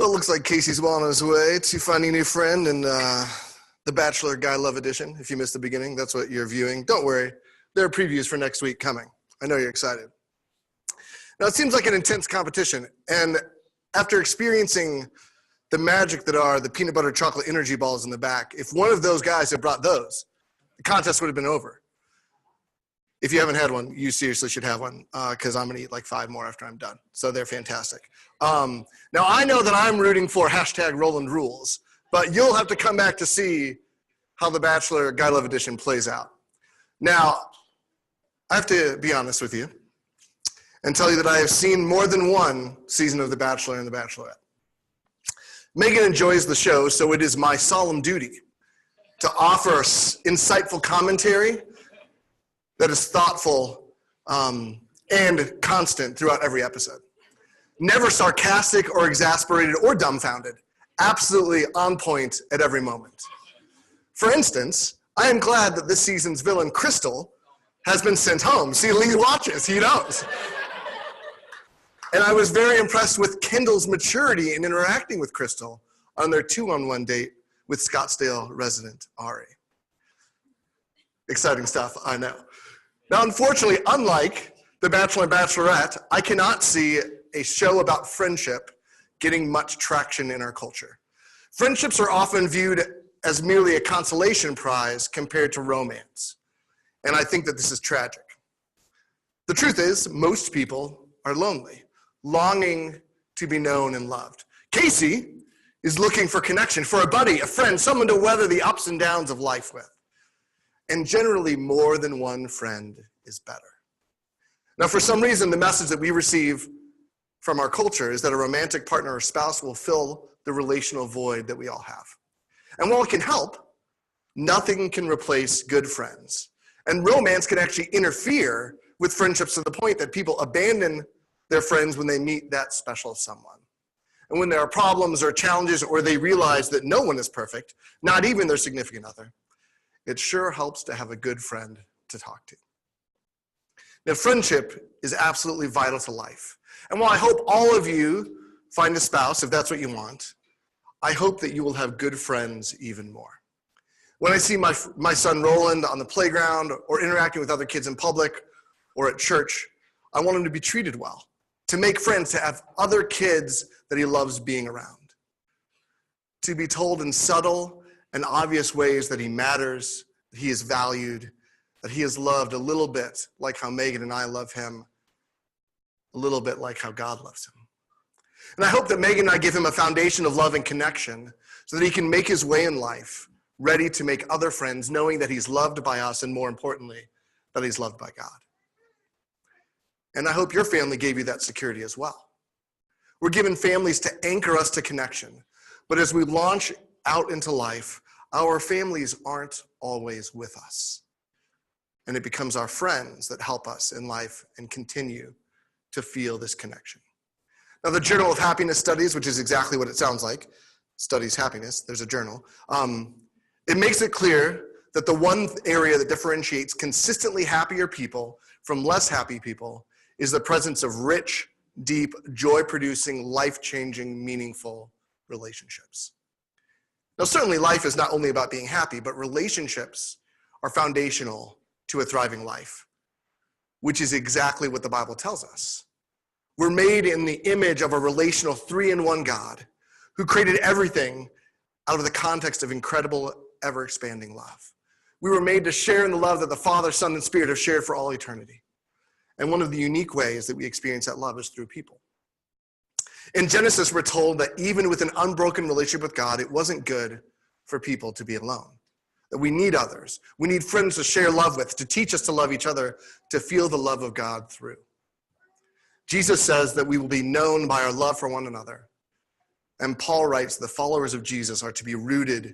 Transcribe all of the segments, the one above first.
Well, it looks like Casey's well on his way to finding a new friend in the Bachelor Guy Love Edition. If you missed the beginning, that's what you're viewing. Don't worry, there are previews for next week coming. I know you're excited. Now, it seems like an intense competition, and after experiencing the magic that are the peanut butter chocolate energy balls in the back, if one of those guys had brought those, the contest would have been over. If you haven't had one, you seriously should have one, because I'm going to eat like 5 more after I'm done. So they're fantastic. Now, I know that I'm rooting for #Roland Rules, but you'll have to come back to see how the Bachelor Guy Love Edition plays out. Now, I have to be honest with you and tell you that I have seen more than one season of The Bachelor and The Bachelorette. Megan enjoys the show, so it is my solemn duty to offer insightful commentary that is thoughtful and constant throughout every episode. Never sarcastic or exasperated or dumbfounded. Absolutely on point at every moment. For instance, I am glad that this season's villain, Crystal, has been sent home. See, Lee watches, he knows. And I was very impressed with Kendall's maturity in interacting with Crystal on their 2-on-1 date with Scottsdale resident Ari. Exciting stuff, I know. Now, unfortunately, unlike The Bachelor and Bachelorette, I cannot see a show about friendship getting much traction in our culture. Friendships are often viewed as merely a consolation prize compared to romance. And I think that this is tragic. The truth is, most people are lonely, longing to be known and loved. Casey is looking for connection, for a buddy, a friend, someone to weather the ups and downs of life with. And generally, more than one friend is better. Now, for some reason, the message that we receive from our culture is that a romantic partner or spouse will fill the relational void that we all have. And while it can help, nothing can replace good friends. And romance can actually interfere with friendships to the point that people abandon their friends when they meet that special someone. And when there are problems or challenges, or they realize that no one is perfect, not even their significant other, it sure helps to have a good friend to talk to. Now, friendship is absolutely vital to life. And while I hope all of you find a spouse, if that's what you want, I hope that you will have good friends even more. When I see my son Roland on the playground or interacting with other kids in public or at church, I want him to be treated well, to make friends, to have other kids that he loves being around, to be told in subtle and obvious ways that he matters, that he is valued, that he is loved a little bit like how Megan and I love him, a little bit like how God loves him. And I hope that Megan and I give him a foundation of love and connection so that he can make his way in life, ready to make other friends, knowing that he's loved by us, and more importantly, that he's loved by God. And I hope your family gave you that security as well. We're given families to anchor us to connection. But as we launch out into life, our families aren't always with us. And it becomes our friends that help us in life and continue to feel this connection. Now, the Journal of Happiness Studies, which is exactly what it sounds like, studies happiness, there's a journal, it makes it clear that the one area that differentiates consistently happier people from less happy people is the presence of rich, deep, joy-producing, life-changing, meaningful relationships. Now, certainly life is not only about being happy, but relationships are foundational to a thriving life, which is exactly what the Bible tells us. We're made in the image of a relational 3-in-1 God who created everything out of the context of incredible, ever-expanding love. We were made to share in the love that the Father, Son, and Spirit have shared for all eternity. And one of the unique ways that we experience that love is through people. In Genesis, we're told that even with an unbroken relationship with God, it wasn't good for people to be alone. That we need others. We need friends to share love with, to teach us to love each other, to feel the love of God through. Jesus says that we will be known by our love for one another. And Paul writes, the followers of Jesus are to be rooted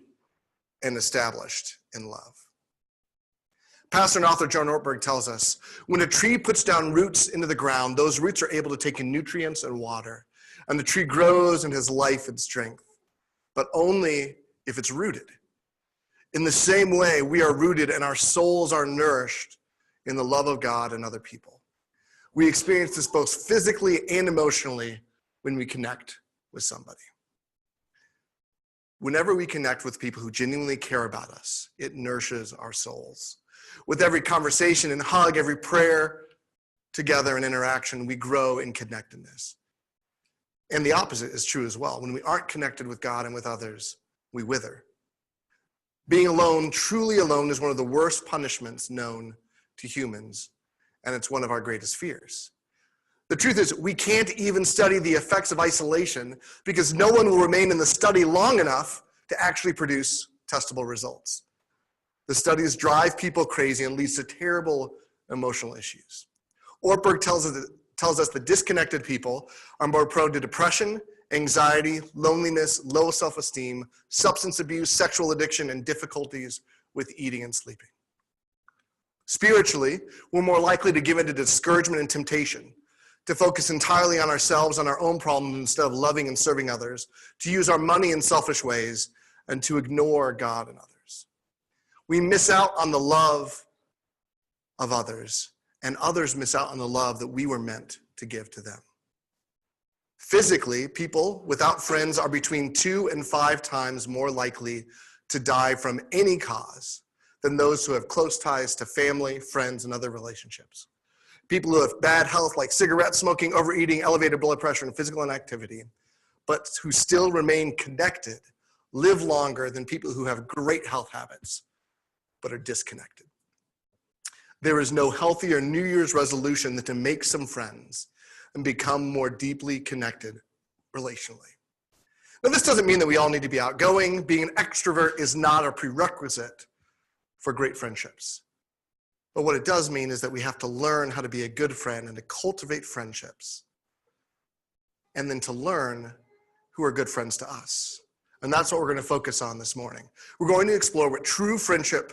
and established in love. Pastor and author John Ortberg tells us, when a tree puts down roots into the ground, those roots are able to take in nutrients and water, and the tree grows and has life and strength, but only if it's rooted. In the same way, we are rooted and our souls are nourished in the love of God and other people. We experience this both physically and emotionally when we connect with somebody. Whenever we connect with people who genuinely care about us, it nourishes our souls. With every conversation and hug, every prayer together and interaction, we grow in connectedness. And the opposite is true as well. When we aren't connected with God and with others, we wither. Being alone, truly alone, is one of the worst punishments known to humans, and it's one of our greatest fears. The truth is, we can't even study the effects of isolation because no one will remain in the study long enough to actually produce testable results. The studies drive people crazy and leads to terrible emotional issues. Ortberg tells us that disconnected people are more prone to depression, anxiety, loneliness, low self-esteem, substance abuse, sexual addiction, and difficulties with eating and sleeping. Spiritually, we're more likely to give in to discouragement and temptation, to focus entirely on ourselves, on our own problems, instead of loving and serving others, to use our money in selfish ways, and to ignore God and others. We miss out on the love of others, and others miss out on the love that we were meant to give to them. Physically, people without friends are between 2 and 5 times more likely to die from any cause than those who have close ties to family, friends, and other relationships. People who have bad health like cigarette smoking, overeating, elevated blood pressure, and physical inactivity, but who still remain connected, live longer than people who have great health habits, but are disconnected. There is no healthier New Year's resolution than to make some friends and become more deeply connected relationally. Now, this doesn't mean that we all need to be outgoing. Being an extrovert is not a prerequisite for great friendships. But what it does mean is that we have to learn how to be a good friend and to cultivate friendships, and then to learn who are good friends to us. And that's what we're going to focus on this morning. We're going to explore what true friendship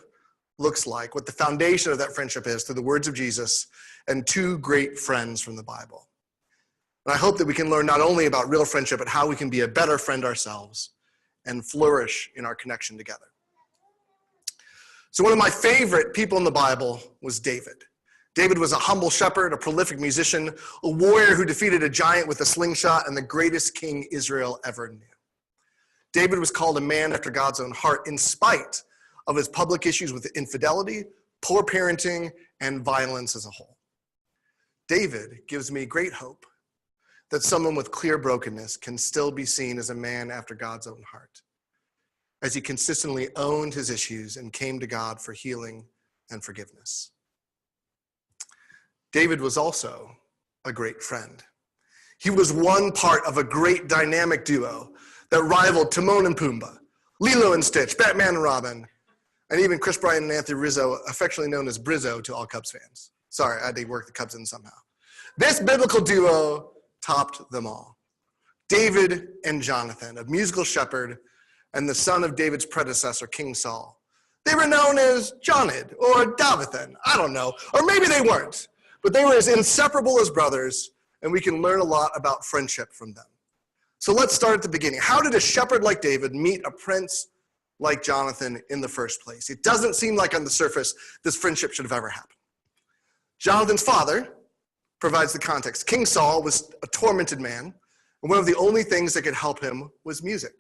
looks like, what the foundation of that friendship is through the words of Jesus and 2 great friends from the Bible. And I hope that we can learn not only about real friendship, but how we can be a better friend ourselves and flourish in our connection together. So one of my favorite people in the Bible was David. David was a humble shepherd, a prolific musician, a warrior who defeated a giant with a slingshot, and the greatest king Israel ever knew. David was called a man after God's own heart in spite of his public issues with infidelity, poor parenting, and violence as a whole. David gives me great hope that someone with clear brokenness can still be seen as a man after God's own heart, as he consistently owned his issues and came to God for healing and forgiveness. David was also a great friend. He was one part of a great dynamic duo that rivaled Timon and Pumbaa, Lilo and Stitch, Batman and Robin, and even Chris Bryant and Anthony Rizzo, affectionately known as Brizzo to all Cubs fans. Sorry, I had to work the Cubs in somehow. This biblical duo topped them all. David and Jonathan, a musical shepherd and the son of David's predecessor, King Saul. They were known as Jonad or Davathan, I don't know, or maybe they weren't, but they were as inseparable as brothers, and we can learn a lot about friendship from them. So let's start at the beginning. How did a shepherd like David meet a prince like Jonathan in the first place? It doesn't seem like on the surface this friendship should have ever happened. Jonathan's father provides the context. King Saul was a tormented man, and one of the only things that could help him was music.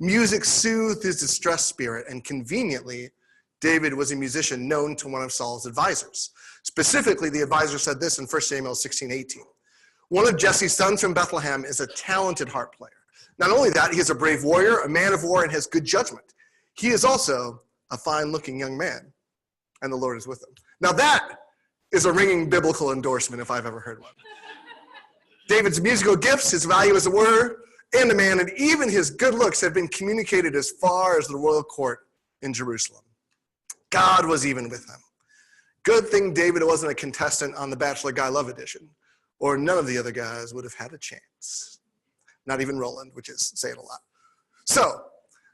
Music soothed his distressed spirit, and conveniently, David was a musician known to one of Saul's advisors. Specifically, the advisor said this in 1 Samuel 16:18. One of Jesse's sons from Bethlehem is a talented harp player. Not only that, he is a brave warrior, a man of war, and has good judgment. He is also a fine-looking young man, and the Lord is with him. Now that is a ringing biblical endorsement if I've ever heard one. David's musical gifts, his value as a warrior and a man, and even his good looks have been communicated as far as the royal court in Jerusalem. God was even with him. Good thing David wasn't a contestant on the Bachelor Guy Love Edition, or none of the other guys would have had a chance. Not even Roland, which is saying a lot. So,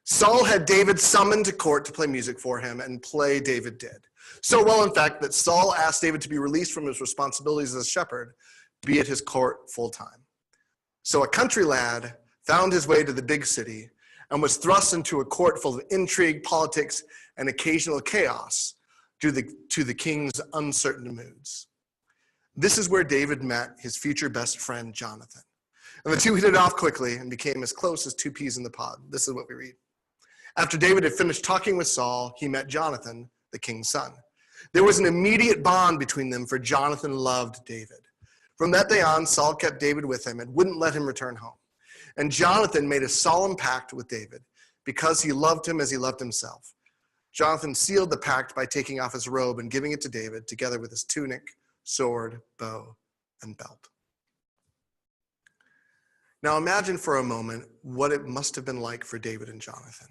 Saul had David summoned to court to play music for him, and play David did. So well, in fact, that Saul asked David to be released from his responsibilities as a shepherd, to be at his court full time. So a country lad found his way to the big city and was thrust into a court full of intrigue, politics, and occasional chaos due to the king's uncertain moods. This is where David met his future best friend, Jonathan. And the two hit it off quickly and became as close as 2 peas in the pod. This is what we read. After David had finished talking with Saul, he met Jonathan, the king's son. There was an immediate bond between them, for Jonathan loved David. From that day on, Saul kept David with him and wouldn't let him return home. And Jonathan made a solemn pact with David because he loved him as he loved himself. Jonathan sealed the pact by taking off his robe and giving it to David, together with his tunic, sword, bow, and belt. Now imagine for a moment what it must have been like for David and Jonathan.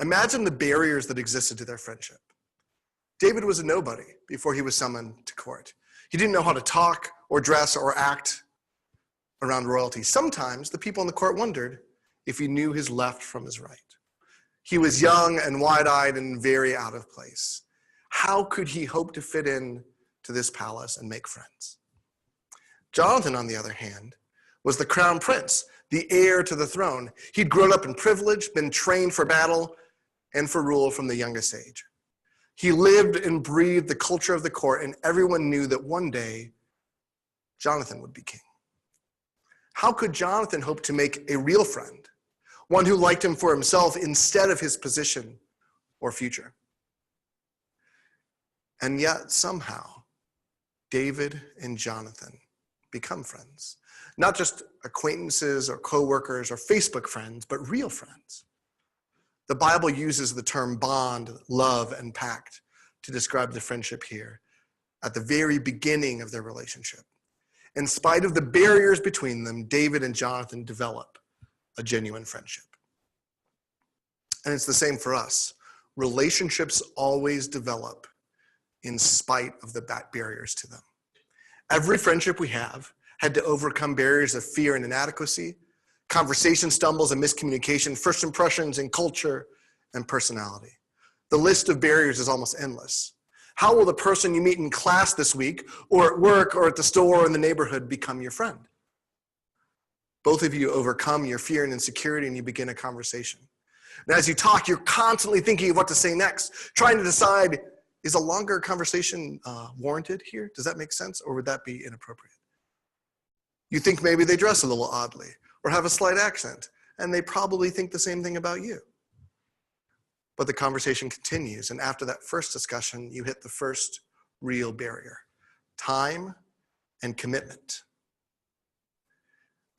Imagine the barriers that existed to their friendship. David was a nobody before he was summoned to court. He didn't know how to talk or dress or act around royalty. Sometimes the people in the court wondered if he knew his left from his right. He was young and wide-eyed and very out of place. How could he hope to fit in to this palace and make friends? Jonathan, on the other hand, was the crown prince, the heir to the throne. He'd grown up in privilege, been trained for battle and for rule from the youngest age. He lived and breathed the culture of the court, and everyone knew that one day Jonathan would be king. How could Jonathan hope to make a real friend, one who liked him for himself instead of his position or future? And yet somehow, David and Jonathan become friends. Not just acquaintances or co-workers or Facebook friends, but real friends. The Bible uses the term bond, love, and pact to describe the friendship here at the very beginning of their relationship. In spite of the barriers between them, David and Jonathan develop a genuine friendship. And it's the same for us. Relationships always develop in spite of the barriers to them. Every friendship we have had to overcome barriers of fear and inadequacy, conversation stumbles and miscommunication, first impressions in culture and personality. The list of barriers is almost endless. How will the person you meet in class this week, or at work, or at the store, or in the neighborhood become your friend? Both of you overcome your fear and insecurity, and you begin a conversation. And as you talk, you're constantly thinking of what to say next, trying to decide, is a longer conversation warranted here? Does that make sense, or would that be inappropriate? You think maybe they dress a little oddly, or have a slight accent, and they probably think the same thing about you. But the conversation continues, and after that first discussion, you hit the first real barrier: time and commitment.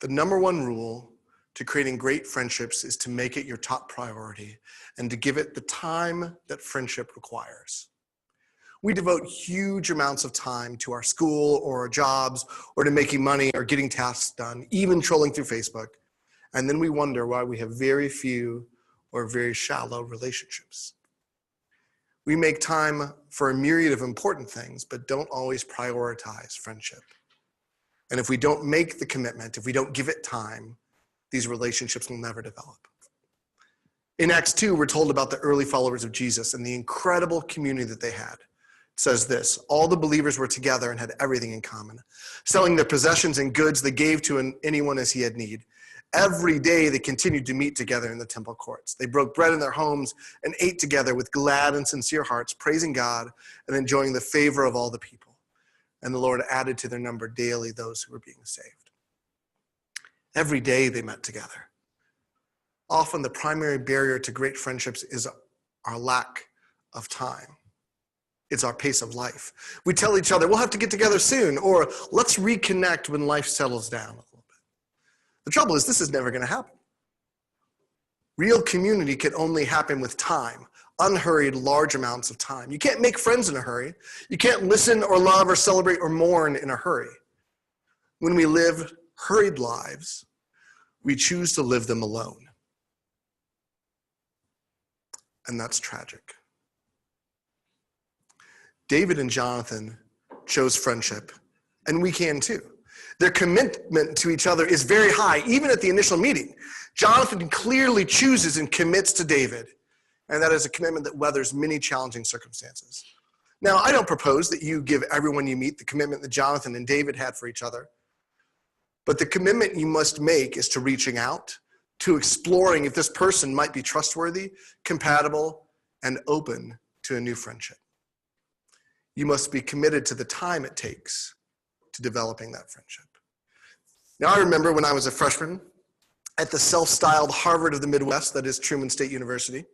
The number one rule to creating great friendships is to make it your top priority and to give it the time that friendship requires. We devote huge amounts of time to our school or our jobs or to making money or getting tasks done, even trolling through Facebook. And then we wonder why we have very few or very shallow relationships. We make time for a myriad of important things, but don't always prioritize friendship. And if we don't make the commitment, if we don't give it time, these relationships will never develop. In Acts 2, we're told about the early followers of Jesus and the incredible community that they had. It says this: all the believers were together and had everything in common. Selling their possessions and goods, they gave to anyone as he had need. Every day they continued to meet together in the temple courts. They broke bread in their homes and ate together with glad and sincere hearts, praising God and enjoying the favor of all the people. And the Lord added to their number daily those who were being saved. Every day they met together. Often the primary barrier to great friendships is our lack of time. It's our pace of life. We tell each other, we'll have to get together soon, or let's reconnect when life settles down a little bit. The trouble is, this is never going to happen. Real community can only happen with time, unhurried, large amounts of time. You can't make friends in a hurry. You can't listen or love or celebrate or mourn in a hurry. When we live hurried lives, we choose to live them alone. And that's tragic. David and Jonathan chose friendship, and we can too. Their commitment to each other is very high, even at the initial meeting. Jonathan clearly chooses and commits to David, and that is a commitment that weathers many challenging circumstances. Now, I don't propose that you give everyone you meet the commitment that Jonathan and David had for each other, but the commitment you must make is to reaching out, to exploring if this person might be trustworthy, compatible, and open to a new friendship. You must be committed to the time it takes to developing that friendship. Now, I remember when I was a freshman at the self-styled Harvard of the Midwest, that is Truman State University,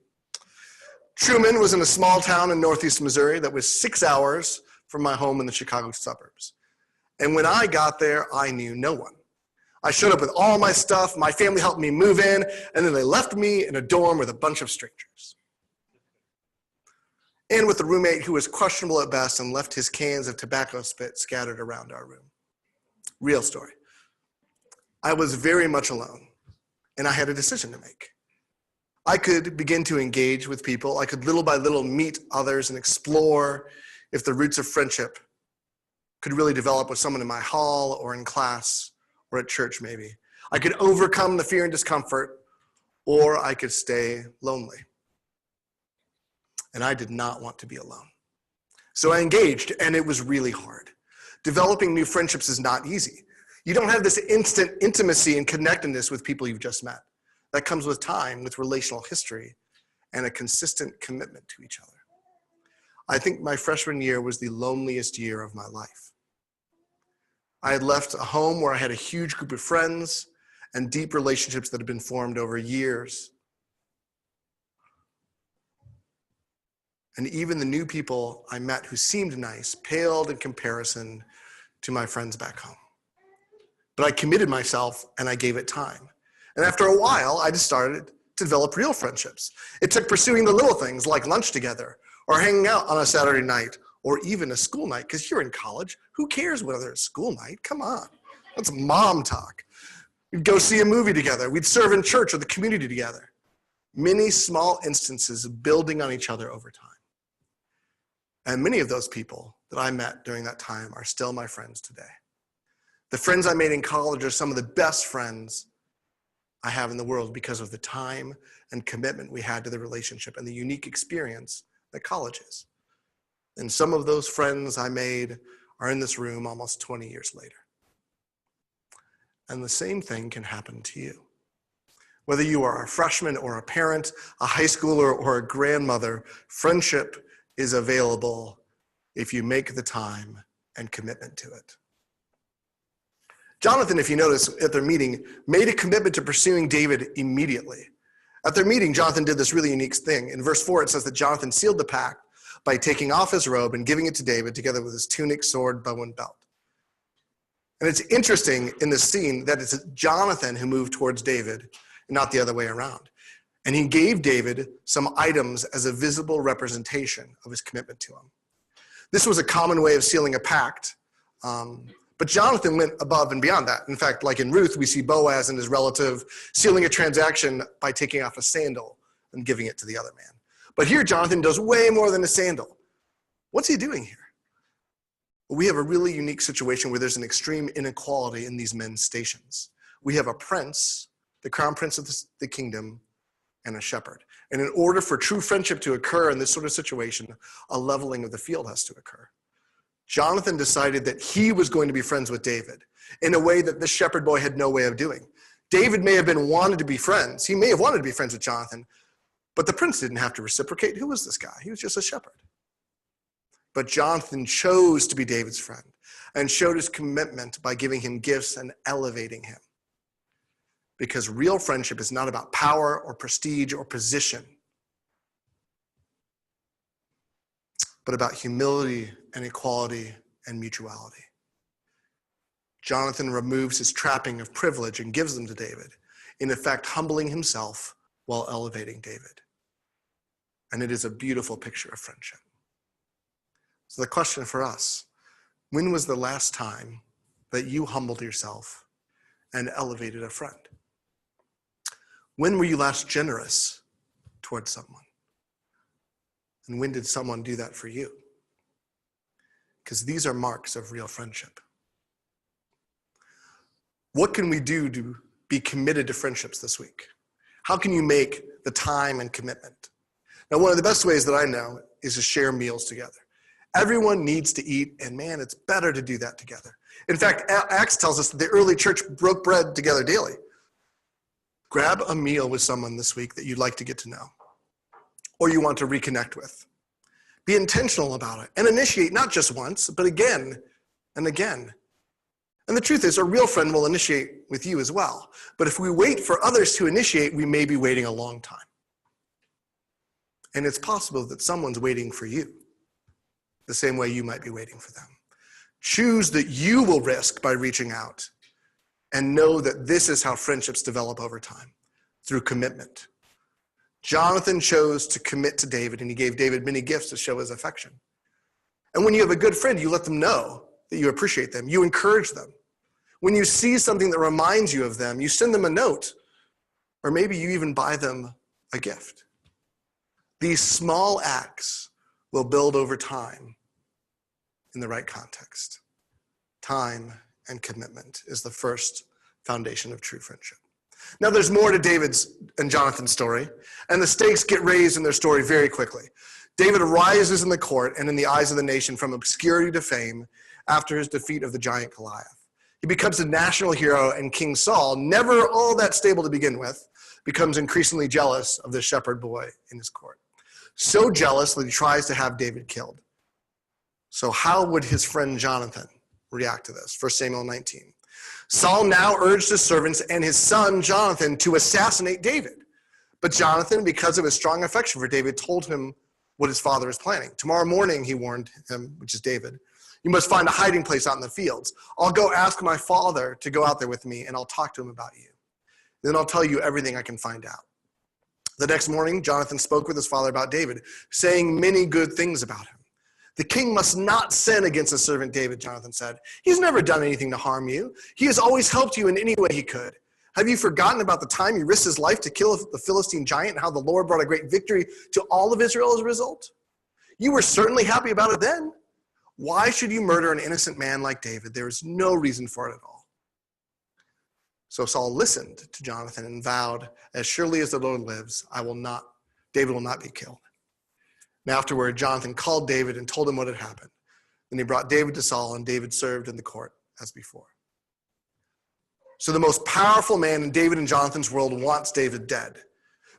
Truman was in a small town in northeast Missouri that was 6 hours from my home in the Chicago suburbs. And when I got there, I knew no one. I showed up with all my stuff, my family helped me move in, and then they left me in a dorm with a bunch of strangers. And with a roommate who was questionable at best and left his cans of tobacco spit scattered around our room. Real story. I was very much alone, and I had a decision to make. I could begin to engage with people. I could little by little meet others and explore if the roots of friendship could really develop with someone in my hall or in class or at church maybe. I could overcome the fear and discomfort, or I could stay lonely. And I did not want to be alone. So I engaged, and it was really hard. Developing new friendships is not easy. You don't have this instant intimacy and connectedness with people you've just met. That comes with time, with relational history, and a consistent commitment to each other. I think my freshman year was the loneliest year of my life. I had left a home where I had a huge group of friends and deep relationships that had been formed over years. And even the new people I met who seemed nice paled in comparison to my friends back home. But I committed myself and I gave it time. And after a while, I just started to develop real friendships. It took pursuing the little things like lunch together or hanging out on a Saturday night or even a school night, because you're in college. Who cares whether it's school night? Come on, that's mom talk. We'd go see a movie together. We'd serve in church or the community together. Many small instances of building on each other over time. And many of those people that I met during that time are still my friends today. The friends I made in college are some of the best friends I have in the world because of the time and commitment we had to the relationship and the unique experience that college is. And some of those friends I made are in this room almost 20 years later. And the same thing can happen to you. Whether you are a freshman or a parent, a high schooler or a grandmother, friendship is available if you make the time and commitment to it. Jonathan, if you notice at their meeting, made a commitment to pursuing David immediately. At their meeting, Jonathan did this really unique thing. In verse 4, it says that Jonathan sealed the pact by taking off his robe and giving it to David together with his tunic, sword, bow, and belt. And it's interesting in this scene that it's Jonathan who moved towards David and not the other way around. And he gave David some items as a visible representation of his commitment to him. This was a common way of sealing a pact, but Jonathan went above and beyond that. In fact, like in Ruth, we see Boaz and his relative sealing a transaction by taking off a sandal and giving it to the other man. But here, Jonathan does way more than a sandal. What's he doing here? Well, we have a really unique situation where there's an extreme inequality in these men's stations. We have a prince, the crown prince of the kingdom, and a shepherd. And in order for true friendship to occur in this sort of situation, a leveling of the field has to occur. Jonathan decided that he was going to be friends with David in a way that this shepherd boy had no way of doing. David may have wanted to be friends. He may have wanted to be friends with Jonathan, but the prince didn't have to reciprocate. Who was this guy? He was just a shepherd. But Jonathan chose to be David's friend and showed his commitment by giving him gifts and elevating him. Because real friendship is not about power or prestige or position, but about humility and equality and mutuality. Jonathan removes his trapping of privilege and gives them to David, in effect humbling himself while elevating David. And it is a beautiful picture of friendship. So the question for us, when was the last time that you humbled yourself and elevated a friend? When were you last generous towards someone? And when did someone do that for you? Because these are marks of real friendship. What can we do to be committed to friendships this week? How can you make the time and commitment? Now, one of the best ways that I know is to share meals together. Everyone needs to eat, and man, it's better to do that together. In fact, Acts tells us that the early church broke bread together daily. Grab a meal with someone this week that you'd like to get to know, or you want to reconnect with. Be intentional about it and initiate not just once, but again and again. And the truth is, a real friend will initiate with you as well. But if we wait for others to initiate, we may be waiting a long time. And it's possible that someone's waiting for you the same way you might be waiting for them. Choose that you will risk by reaching out, and know that this is how friendships develop over time, through commitment. Jonathan chose to commit to David, and he gave David many gifts to show his affection. And when you have a good friend, you let them know that you appreciate them. You encourage them. When you see something that reminds you of them, you send them a note, or maybe you even buy them a gift. These small acts will build over time in the right context. Time and commitment is the first foundation of true friendship. Now, there's more to David's and Jonathan's story, and the stakes get raised in their story very quickly. David rises in the court and in the eyes of the nation from obscurity to fame after his defeat of the giant Goliath. He becomes a national hero, and King Saul, never all that stable to begin with, becomes increasingly jealous of the shepherd boy in his court. So jealous that he tries to have David killed. So how would his friend Jonathan react to this? 1 Samuel 19. Saul now urged his servants and his son Jonathan to assassinate David. But Jonathan, because of his strong affection for David, told him what his father is planning. Tomorrow morning, he warned him, which is David, you must find a hiding place out in the fields. I'll go ask my father to go out there with me, and I'll talk to him about you. Then I'll tell you everything I can find out. The next morning, Jonathan spoke with his father about David, saying many good things about him. The king must not sin against his servant David, Jonathan said. He's never done anything to harm you. He has always helped you in any way he could. Have you forgotten about the time he risked his life to kill the Philistine giant and how the Lord brought a great victory to all of Israel as a result? You were certainly happy about it then. Why should you murder an innocent man like David? There is no reason for it at all. So Saul listened to Jonathan and vowed, as surely as the Lord lives, David will not be killed. And afterward, Jonathan called David and told him what had happened. Then he brought David to Saul, and David served in the court as before. So the most powerful man in David and Jonathan's world wants David dead.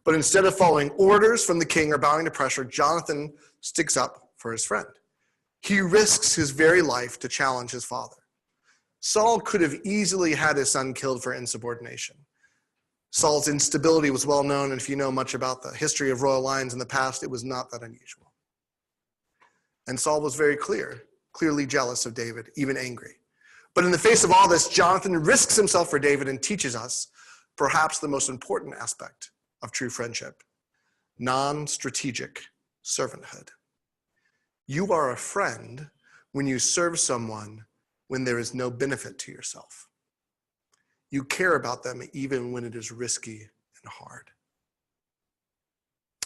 But instead of following orders from the king or bowing to pressure, Jonathan sticks up for his friend. He risks his very life to challenge his father. Saul could have easily had his son killed for insubordination. Saul's instability was well known, and if you know much about the history of royal lines in the past, it was not that unusual. And Saul was very clearly jealous of David, even angry. But in the face of all this, Jonathan risks himself for David and teaches us perhaps the most important aspect of true friendship: non-strategic servanthood. You are a friend when you serve someone when there is no benefit to yourself. You care about them even when it is risky and hard.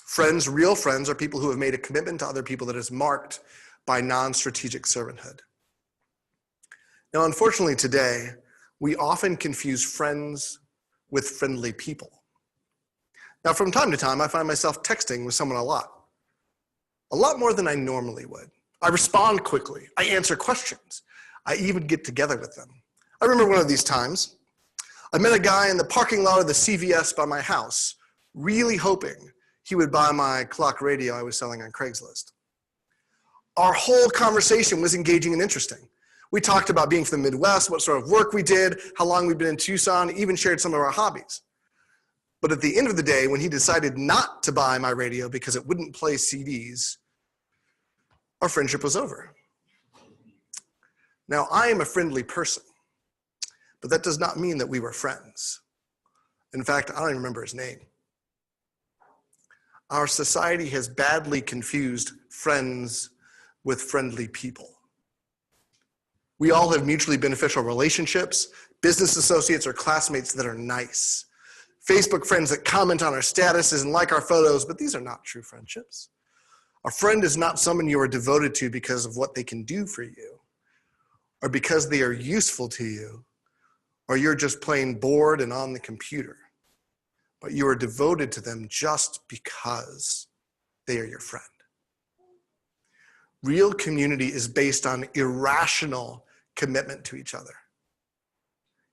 Friends, real friends, are people who have made a commitment to other people that is marked by non-strategic servanthood. Now, unfortunately today, we often confuse friends with friendly people. Now, from time to time, I find myself texting with someone a lot more than I normally would. I respond quickly. I answer questions. I even get together with them. I remember one of these times. I met a guy in the parking lot of the CVS by my house, really hoping he would buy my clock radio I was selling on Craigslist. Our whole conversation was engaging and interesting. We talked about being from the Midwest, what sort of work we did, how long we'd been in Tucson, even shared some of our hobbies. But at the end of the day, when he decided not to buy my radio because it wouldn't play CDs, our friendship was over. Now, I am a friendly person, but that does not mean that we were friends. In fact, I don't even remember his name. Our society has badly confused friends with friendly people. We all have mutually beneficial relationships, business associates or classmates that are nice, Facebook friends that comment on our statuses and like our photos, but these are not true friendships. A friend is not someone you are devoted to because of what they can do for you, or because they are useful to you, or you're just plain bored and on the computer. But you are devoted to them just because they are your friend. Real community is based on irrational commitment to each other.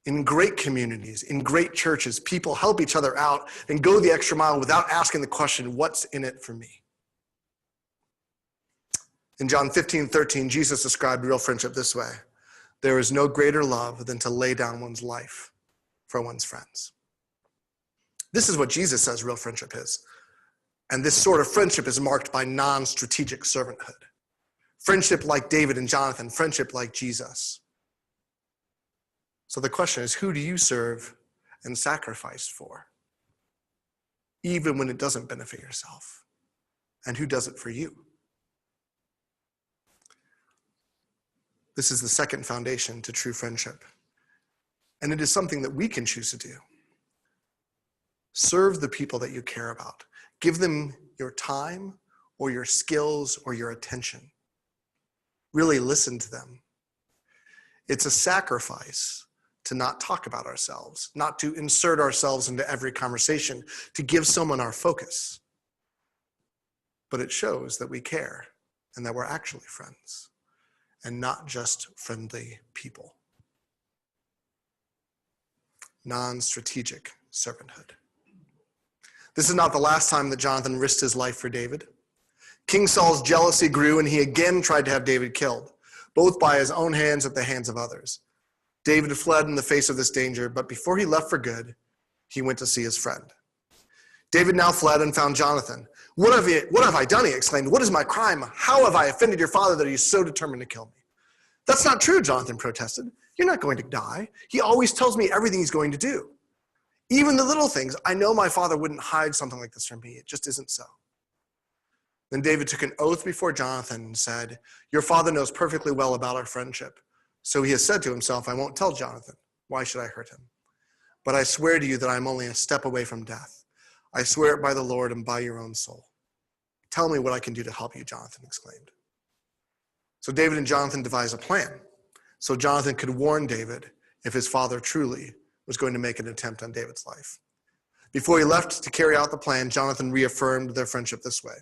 In great communities, in great churches, people help each other out and go the extra mile without asking the question, what's in it for me? In John 15:13, Jesus described real friendship this way: there is no greater love than to lay down one's life for one's friends. This is what Jesus says real friendship is. And this sort of friendship is marked by non-strategic servanthood. Friendship like David and Jonathan, friendship like Jesus. So the question is, who do you serve and sacrifice for? Even when it doesn't benefit yourself. And who does it for you? This is the second foundation to true friendship. And it is something that we can choose to do. Serve the people that you care about. Give them your time or your skills or your attention. Really listen to them. It's a sacrifice to not talk about ourselves, not to insert ourselves into every conversation, to give someone our focus. But it shows that we care and that we're actually friends and not just friendly people. Non-strategic servanthood. This is not the last time that Jonathan risked his life for David. King Saul's jealousy grew, and he again tried to have David killed, both by his own hands and at the hands of others. David fled in the face of this danger, but before he left for good, he went to see his friend. David now fled and found Jonathan. What have I done? He exclaimed. What is my crime? How have I offended your father that he is so determined to kill me? That's not true, Jonathan protested. You're not going to die. He always tells me everything he's going to do. Even the little things. I know my father wouldn't hide something like this from me. It just isn't so. Then David took an oath before Jonathan and said, your father knows perfectly well about our friendship. So he has said to himself, I won't tell Jonathan. Why should I hurt him? But I swear to you that I'm only a step away from death. I swear it by the Lord and by your own soul. Tell me what I can do to help you, Jonathan exclaimed. So David and Jonathan devised a plan so Jonathan could warn David if his father truly was going to make an attempt on David's life. Before he left to carry out the plan, Jonathan reaffirmed their friendship this way.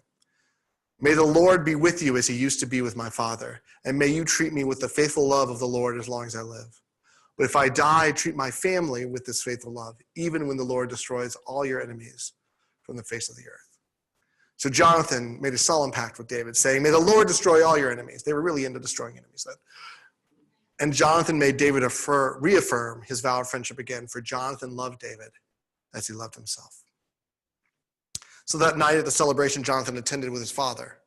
May the Lord be with you as he used to be with my father, and may you treat me with the faithful love of the Lord as long as I live. But if I die, treat my family with this faithful love, even when the Lord destroys all your enemies from the face of the earth. So Jonathan made a solemn pact with David, saying, may the Lord destroy all your enemies. They were really into destroying enemies then. And Jonathan made David reaffirm his vow of friendship again, for Jonathan loved David as he loved himself. So that night at the celebration Jonathan attended with his father,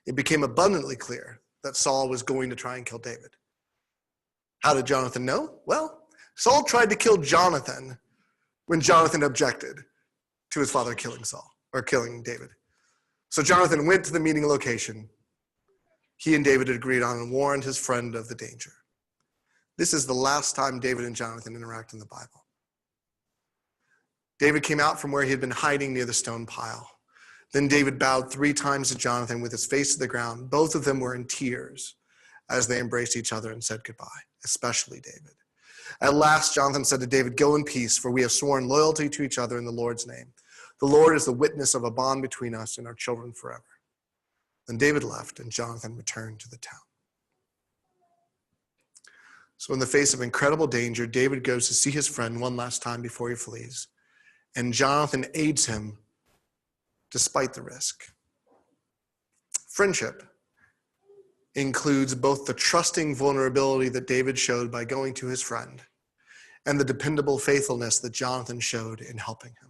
it became abundantly clear that Saul was going to try and kill David. How did Jonathan know? Well, Saul tried to kill Jonathan when Jonathan objected to his father killing David. So Jonathan went to the meeting location he and David had agreed on and warned his friend of the danger. This is the last time David and Jonathan interact in the Bible. David came out from where he had been hiding near the stone pile. Then David bowed 3 times to Jonathan with his face to the ground. Both of them were in tears as they embraced each other and said goodbye, especially David. At last, Jonathan said to David, go in peace, for we have sworn loyalty to each other in the Lord's name. The Lord is the witness of a bond between us and our children forever. Then David left, and Jonathan returned to the town. So in the face of incredible danger, David goes to see his friend one last time before he flees. And Jonathan aids him despite the risk. Friendship includes both the trusting vulnerability that David showed by going to his friend and the dependable faithfulness that Jonathan showed in helping him.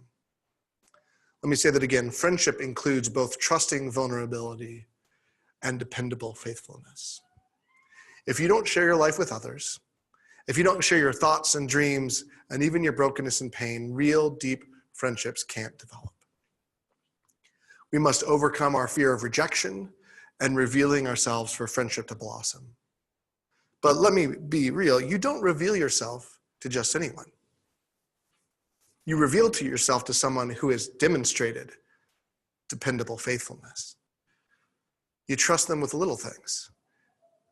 Let me say that again. Friendship includes both trusting vulnerability and dependable faithfulness. If you don't share your life with others, if you don't share your thoughts and dreams and even your brokenness and pain, real deep friendships can't develop. We must overcome our fear of rejection and revealing ourselves for friendship to blossom. But let me be real, you don't reveal yourself to just anyone. You reveal to yourself to someone who has demonstrated dependable faithfulness. You trust them with little things,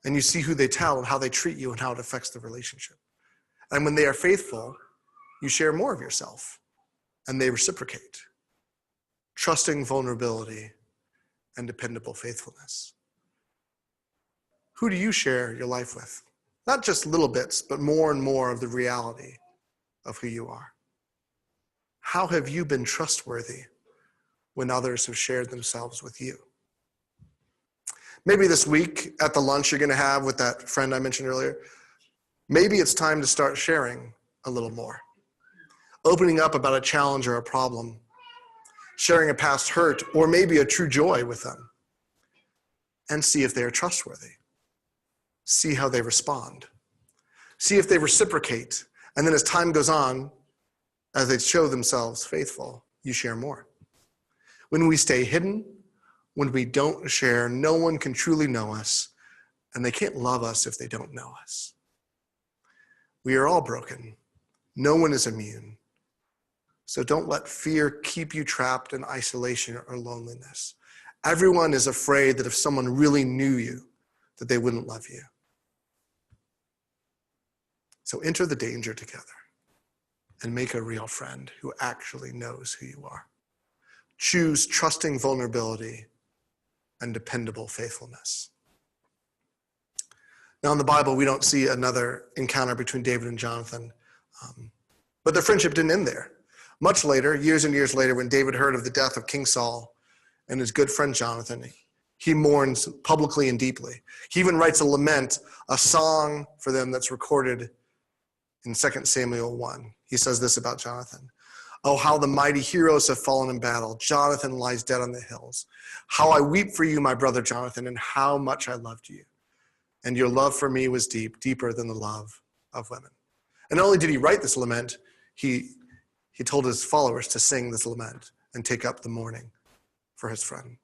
and you see who they tell and how they treat you and how it affects the relationship. And when they are faithful, you share more of yourself, and they reciprocate. Trusting vulnerability and dependable faithfulness. Who do you share your life with? Not just little bits, but more and more of the reality of who you are. How have you been trustworthy when others have shared themselves with you? Maybe this week at the lunch you're going to have with that friend I mentioned earlier, maybe it's time to start sharing a little more. Opening up about a challenge or a problem. sharing a past hurt, or maybe a true joy with them, and see if they are trustworthy. See how they respond. See if they reciprocate. And then as time goes on, as they show themselves faithful, you share more. When we stay hidden, when we don't share, no one can truly know us, and they can't love us if they don't know us. We are all broken. No one is immune. So don't let fear keep you trapped in isolation or loneliness. Everyone is afraid that if someone really knew you, that they wouldn't love you. So enter the danger together and make a real friend who actually knows who you are. Choose trusting vulnerability and dependable faithfulness. Now in the Bible, we don't see another encounter between David and Jonathan, but their friendship didn't end there. Much later, years and years later, when David heard of the death of King Saul and his good friend Jonathan, he mourns publicly and deeply. He even writes a lament, a song for them that's recorded in 2 Samuel 1. He says this about Jonathan. Oh, how the mighty heroes have fallen in battle. Jonathan lies dead on the hills. How I weep for you, my brother Jonathan, and how much I loved you. And your love for me was deep, deeper than the love of women. And not only did he write this lament, he told his followers to sing this lament and take up the mourning for his friend.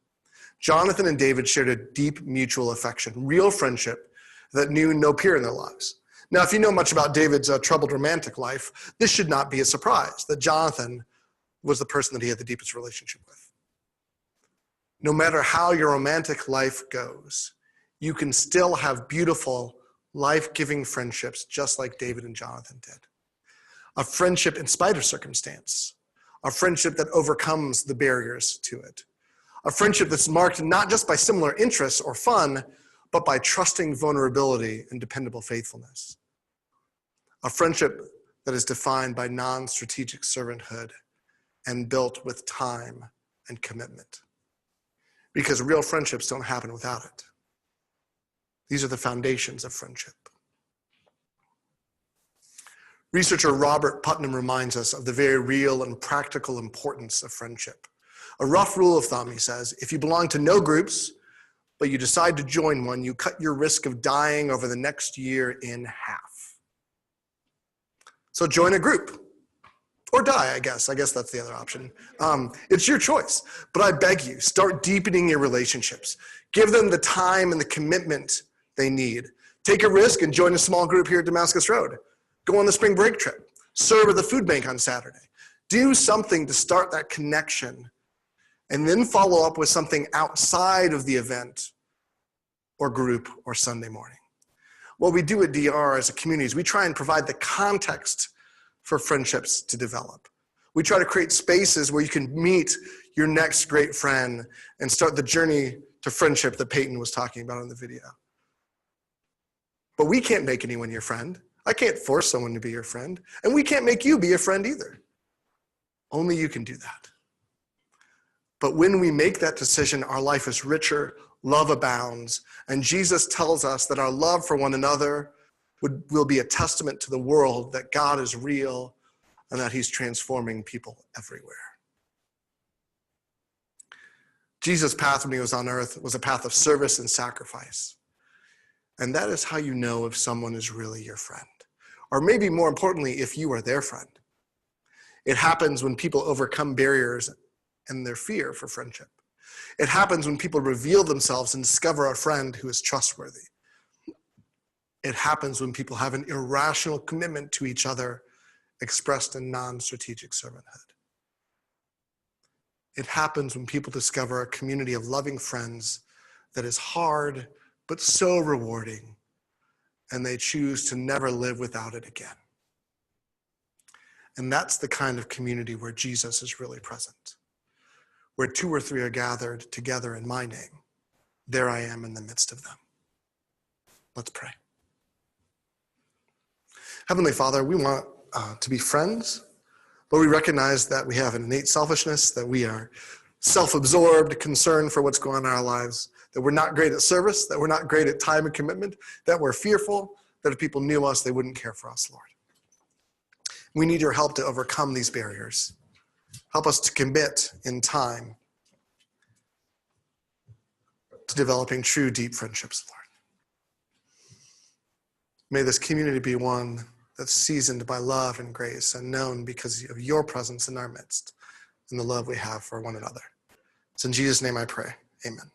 Jonathan and David shared a deep mutual affection, real friendship that knew no peer in their lives. Now, if you know much about David's troubled romantic life, this should not be a surprise that Jonathan was the person that he had the deepest relationship with. No matter how your romantic life goes, you can still have beautiful, life-giving friendships just like David and Jonathan did. A friendship in spite of circumstance, a friendship that overcomes the barriers to it, a friendship that's marked not just by similar interests or fun, but by trusting vulnerability and dependable faithfulness. A friendship that is defined by non-strategic servanthood and built with time and commitment. Because real friendships don't happen without it. These are the foundations of friendship. Researcher Robert Putnam reminds us of the very real and practical importance of friendship. A rough rule of thumb, he says, if you belong to no groups, but you decide to join one, you cut your risk of dying over the next year in half. So join a group, or die, I guess. I guess that's the other option. It's your choice, but I beg you, start deepening your relationships. Give them the time and the commitment they need. Take a risk and join a small group here at Damascus Road. Go on the spring break trip. Serve at the food bank on Saturday. Do something to start that connection, and then follow up with something outside of the event or group or Sunday morning. What we do at DR as a community is we try and provide the context for friendships to develop. We try to create spaces where you can meet your next great friend and start the journey to friendship that Peyton was talking about in the video. But we can't make anyone your friend. I can't force someone to be your friend, and we can't make you be a friend either. Only you can do that. But when we make that decision, our life is richer, love abounds, and Jesus tells us that our love for one another will be a testament to the world that God is real and that he's transforming people everywhere. Jesus' path when he was on earth was a path of service and sacrifice. And that is how you know if someone is really your friend. Or maybe more importantly, if you are their friend. It happens when people overcome barriers and their fear for friendship. It happens when people reveal themselves and discover a friend who is trustworthy. It happens when people have an irrational commitment to each other expressed in non-strategic servanthood. It happens when people discover a community of loving friends that is hard but so rewarding, and they choose to never live without it again. And that's the kind of community where Jesus is really present. Where 2 or 3 are gathered together in my name, there I am in the midst of them. Let's pray. Heavenly Father, we want to be friends, but we recognize that we have an innate selfishness, that we are self-absorbed, concerned for what's going on in our lives, that we're not great at service, that we're not great at time and commitment, that we're fearful, that if people knew us, they wouldn't care for us, Lord. We need your help to overcome these barriers. Help us to commit in time to developing true, deep friendships, Lord. May this community be one that's seasoned by love and grace and known because of your presence in our midst and the love we have for one another. It's in Jesus' name I pray. Amen.